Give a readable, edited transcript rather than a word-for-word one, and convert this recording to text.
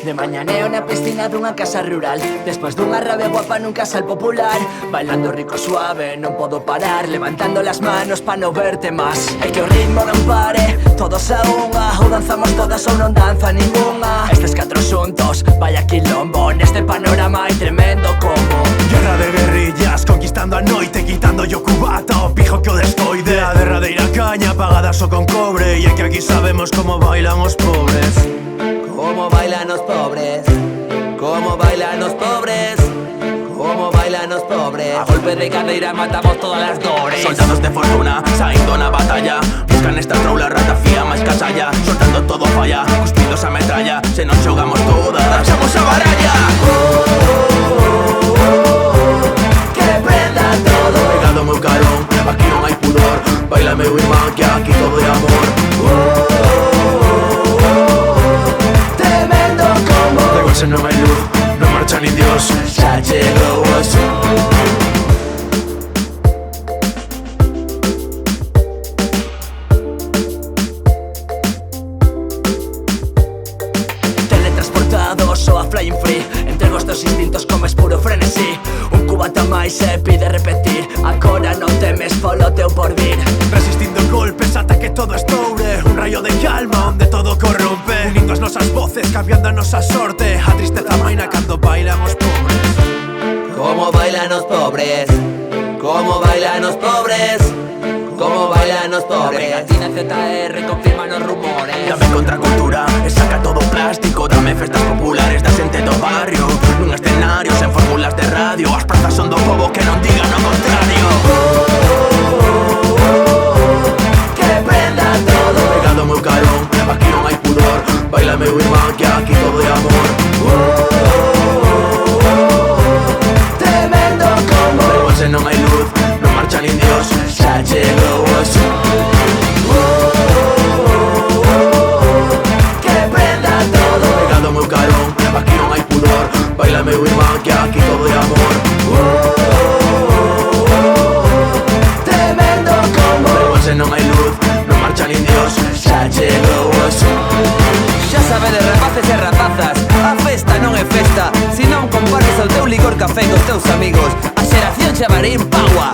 De mañaneo na piscina dunha casa rural, despois dunha rabia guapa nun casal popular. Bailando rico suave, non podo parar, levantando las manos pa non verte más. É que o ritmo non pare, todos a unha, ou danzamos todas ou non danza ninguna. Estes catro xuntos, vaya quilombo, neste panorama hai tremendo combo. Guerra de guerrillas, conquistando a noite, quitando yo cubata, o pijo que o despoide. A derradeira caña, pagada só con cobre, e é que aquí sabemos como bailan os pobres. Como bailan los pobres, como bailan los pobres, como bailan los pobres. A golpe de cadeira matamos todas las dores. Soldados de fortuna, saindo na batalla, buscan esta troula rata fía máis casalla. Soltando todo falla, cuspidos a metralla, se nos xogamos todas, marchamos a baralla. Que prenda todo. Pegado meu carón, aquí non hai pudor, baila meu irmán que aquí todo é amor. Tremendo combo. Da igual se non hai luz, non marcha nin Dios. Xa chegou o sol. Teletransportados ou a flying free, entrego estos instintos como es puro frenesí. Un cubata máis se pide repetir, agora non temes polo teu porvir. Resistindo golpes ata que todo estoure, un rayo de calma onde todo corrompe. Unindo as nosas voces, cambiando a nosa sorte, a tristeza maina cando bailan os pobres. Como bailan los pobres, como bailan los pobres, como bailan los pobres. Pegatina ZR confirman os rumores. Dame contracultura, e saca todo plástico. Dame festas populares da xente do barrio, nun escenario sen fórmulas de radio. As prazas son do pobo que non digan o contrario. Que prenda todo. Pegado meu carón, aquí non hai pudor, baila meu irmán que aquí todo é amor. Tremendo combo. Da igual se non hai luz, non marcha nin Dios. Xa chegou o sol. Que prenda todo. Pegado meu carón, aquí non hai pudor, baila meu irmán que aquí todo é amor. Tremendo combo. Da igual se non hai luz, non marcha nin Dios. Xa chegou o sol. Xa sabedes, rapaces e rapazas, a festa non é festa se non compartes o teu licor café cos teus amigos. A xeración Chavarín Pagua